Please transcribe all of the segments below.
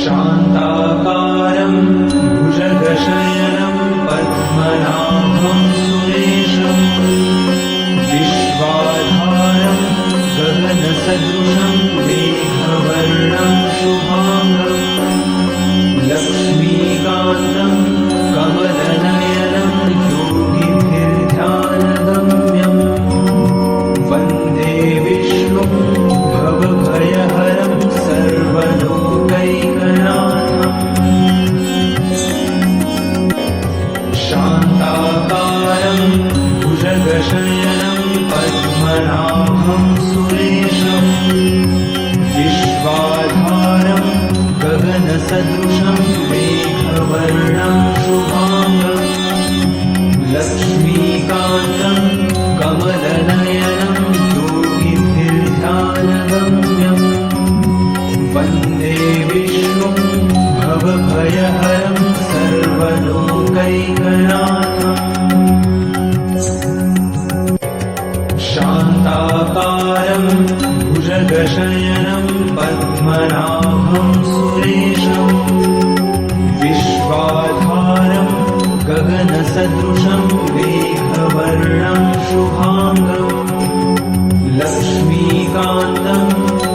शान्ताकारं भुजगशयनं पद्मनाभं सुरेशं विश्वाधारं गगनसदृशं मेघवर्णं शुभांगं लक्ष्मीकान्तं कमलनयनं योगिभिर्ध्यानगम्यं वन्दे विष्णुं भवभयहरं सर्वलोकैकनाथम् शान्ताकारं भुजगशयनं पद्मनाभं सुरेशं विश्वाधारं गगनसदृशं मेघवर्णं शुभांगं लक्ष्मीकान्तं कमलनयनं योगिभिर्ध्यानगम्यं वन्दे विष्णुं भवभयहरं सर्वलोकैकनाथम् शान्ताकारं भुजगशयनं पद्मनाभं सुरेशं विश्वाधारं गगनसदृशं मेघवर्णं शुभांगं लक्ष्मीकान्तं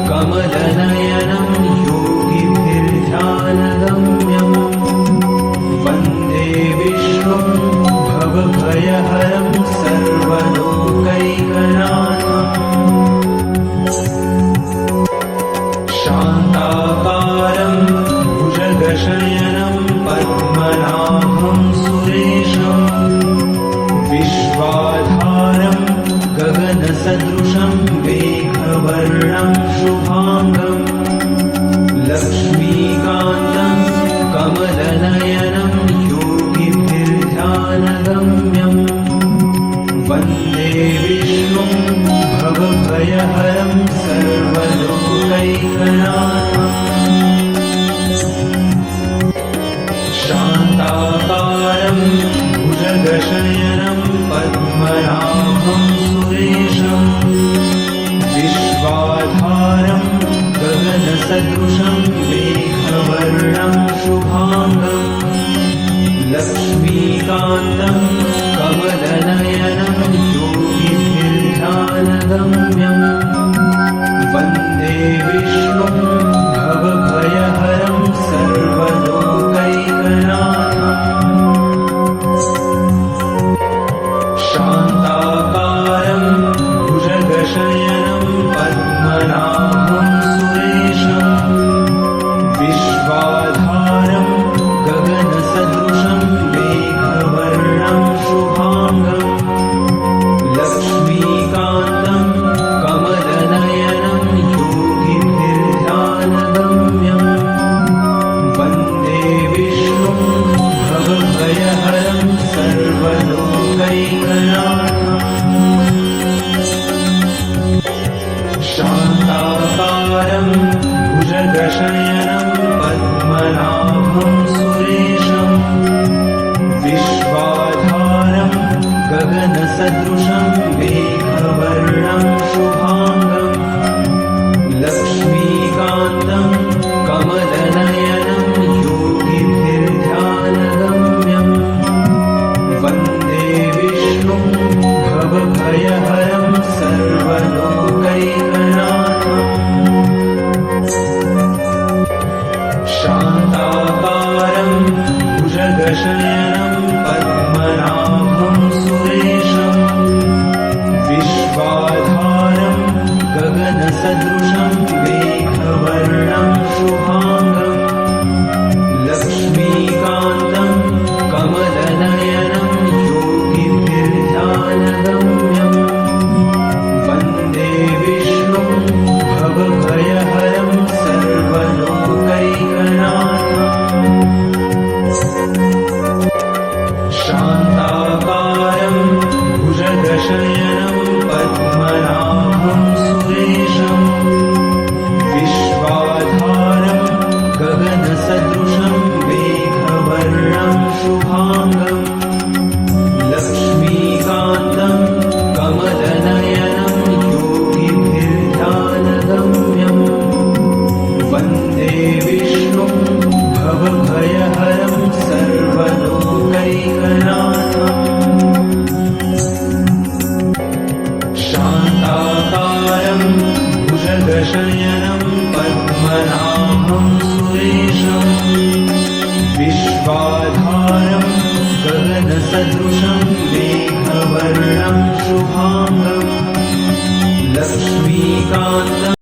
कमलनयनं योगिभिर्ध्यानगम्यं वन्दे विष्णुं भवभयहरं सर्वलोकैकनाथम् शान्ताकारं भुजगशयनं पद्मनाभं सुरेशं विश्वाधारं गगनसदृशं मेघवर्णं शुभांगं लक्ष्मीकान्तं कमलनयनं योगिभिर्ध्यानगम्यं वन्दे विष्णुं भवभयहरं सर्वलोकैकनाथम् शान्ताकारं भुजगशयनं पद्मनाभं सुरेशं विश्वाधारं गगनसदृशं मेघवर्णं शुभांगं लक्ष्मीकान्तं कमलनयनं योगिभिर्ध्यानगम्यं वन्दे विष्णुं भवभयहरं सर्वलोकैकनाथम् शान्ताकारं भुजगशयनं पद्मनाभं सुरेशं विश्वाधारं गगनसदृशं मेघवर्णं शुभांगं लक्ष्मीकान्तं कमलनयनं योगिभिर्ध्यानगम्यं वन्दे विष्णुं भवभयहरं सर्वलोकैकनाथम् शान्ताकारं भुजगशयनं पद्मनाभं सुरेशं विश्वाधारं गगनसदृशं मेघवर्णं शुभांगं लक्ष्मीकान्तं कमलनयनं योगिभिर्ध्यानगम्यं वन्दे विष्णुं भवभयहरं सर्वलोकैकनाथम् शान्ताकारं भुजगशयनं पद्मनाभं सुरेशं विश्वाधारं गगनसदृशं मेघवर्णं शुभांगं लक्ष्मीकान्तं कमलनयनं योगिभिर्ध्यानगम्यं वन्दे विष्णुं भवभयहरं सर्वलोकैकनाथम् विष्णुं भवभयहरं सर्वलोकैकनाथम् शान्ताकारं भुजगशयनं पद्मनाभं सुरेशम् विश्वाधारं गगनसदृशं मेघवर्णं शुभाङ्गम् लक्ष्मीकान्तम्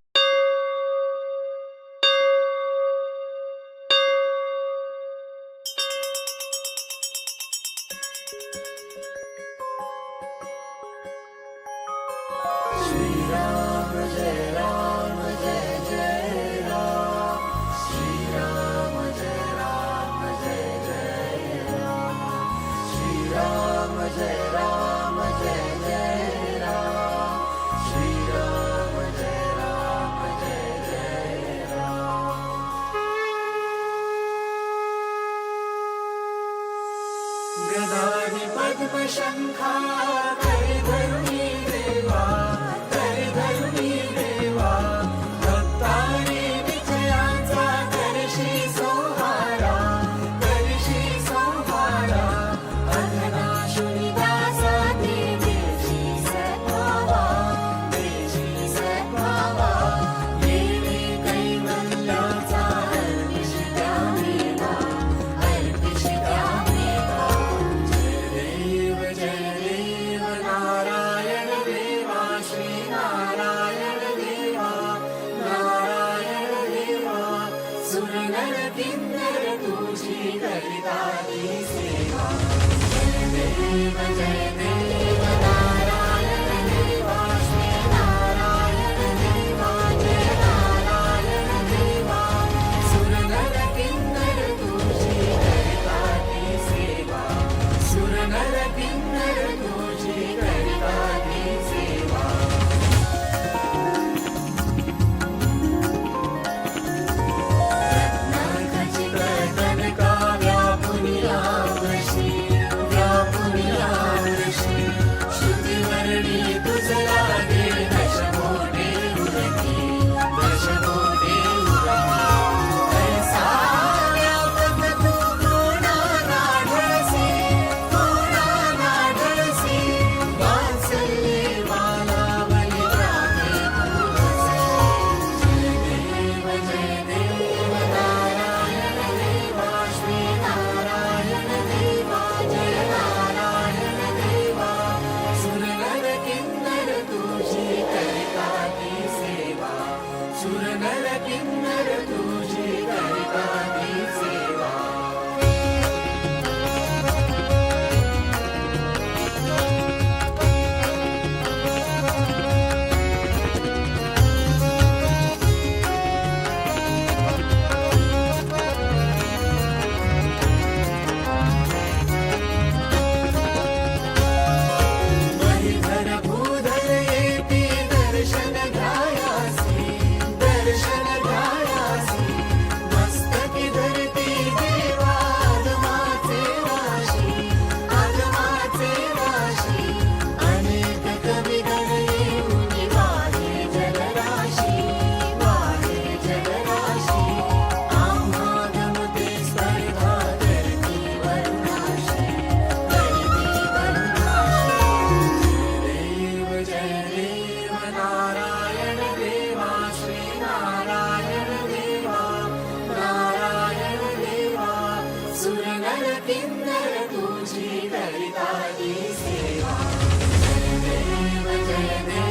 गदाधि पद्मशङ्खा करिधरुणी देवा करिधरुणी देवा भक्ताने विजयाचा करशी सोहारा अधनाशुनी दासा देवीची सद्भावा देवी कैवल्याचा अर्पिषि द्यावेला देव जय देव नारायण देवा श्री नारायण देवा सुरनर किन्नर तुझी करिताती सेवा जय देव नारायण देवा श्री नारायण देवा जय नारायण देवा सुरनर किन्नर तुझी करिताती सेवा सुरनर किन्नर तुझी करिताती सेवा रत्नाखचित कनका व्यापुनियावशी श्रुतिवर्णी तुझ लागे दशमोटे उरकी ऐसा व्यापक तू कोणा नाढळसी वात्सल्ये वाला बलिरामे जय देव नारायण देवा श्री नारायण देवा जय नारायण देवा सुरनर किन्नर तुझी करिताती सेवा सुरनर किन्नर तुझी करिताती सेवा महीधर भूधर येती दर्शन घ्यायासी मस्तकी धरती देवा आगमाचे राशी अनेक कविगण येऊन वाहे जलराशी आम्हा गमते स्पर्धा करती वरुणाशी देव जय देव नारायण देवा श्री नारायण देवा सुरनर किन्नर तुझी करिताती सेवा जय देव